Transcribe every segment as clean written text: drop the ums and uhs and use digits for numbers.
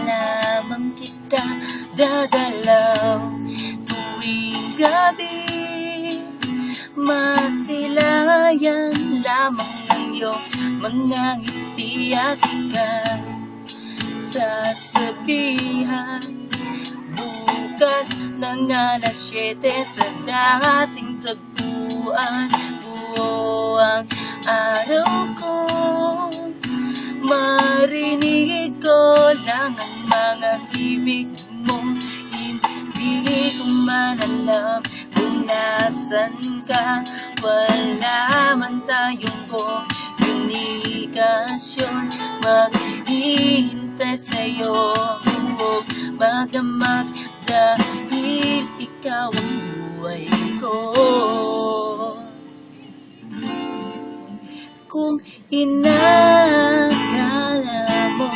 lamang kita dadalaw tuwing gabi. Masilayan lamang ng iyong mga ngiti at ika'y sasabihan bukas ng alas 7 sa dating tagpuan. Buo ang araw ko, marinig ko lang ang mga ibig mo. Hindi ko man alam kung nasan ka. Wala man tayong komunikasyon, maghihintay sa'yo huwag magamat dahil ikaw ang buhay ko. Kung inakala mo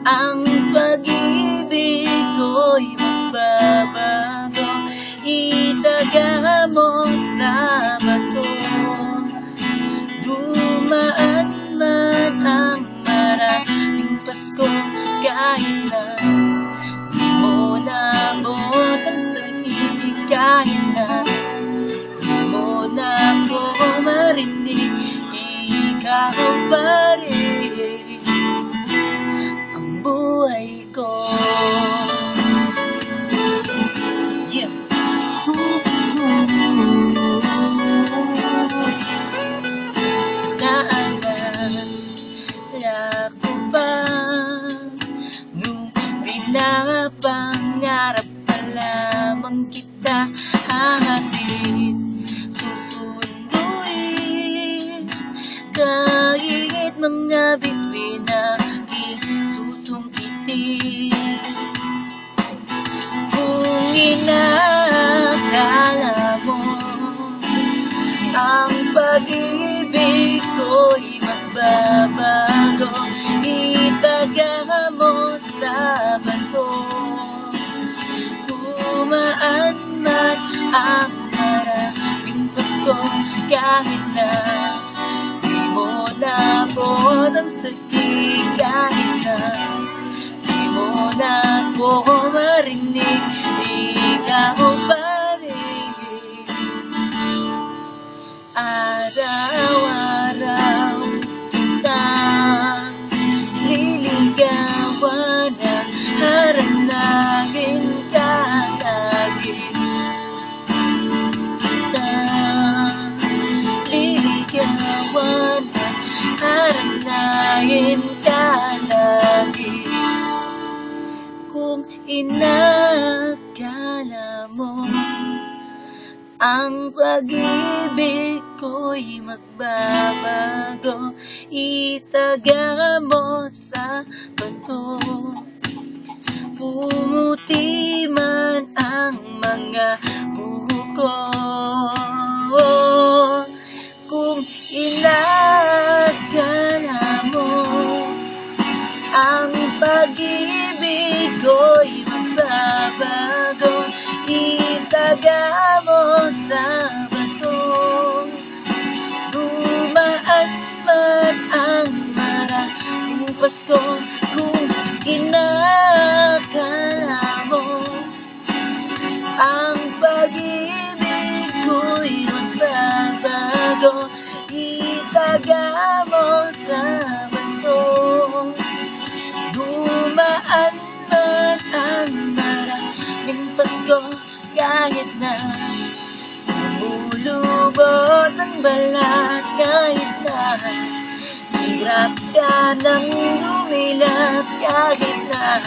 ang pag-ibig ko'y magbabago, itaga mo sa bato. Dumaan man ang maraming Pasko, kahit na di mo naabot ang sakit, kahit na di mo na ako marinig, ikaw pa rin ang buhay ko. Yeah. Naalala ko pa nung pinapangarap pa lamang kita hahatid, susunduin kahit mga bituin na isusungkitin. Kung inakala mo ang pag-ibig ko'y magbabago, itaga mo sa bato. Dumaan man ang maraming Pasko, kahit na di mo naabot ang sakit, kahit na di mo na ako marinig, ikaw pa rin. Araw-araw kitang liligawan na haranapin ka lagi. Kitang liligawan na haranayin ka lagi. Kung inakala mo ang pag-ibig ko'y magbabago, itaga mo sa bato. Pumuti man ang mga buhok ko, kung inakala mo ang pag-ibig ko'y magbabago, itaga mo sa bato. Dumaan man ang maraming Pasko, kung inakala mo ang pag-ibig ko'y magbabago, itaga mo sa bato. Dumaan man ang maraming Pasko, kahit na lumulubot ang balat, kahit na hirap ka nang lumilat, kahit na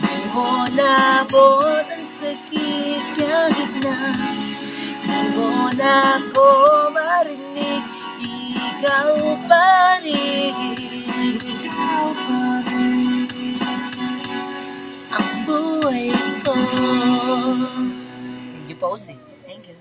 di mo naabot ang sakit, kahit na di mo na ako marinig, ikaw pa rin, ikaw pa rin ang buhay ko. Medyo pause eh. Thank you.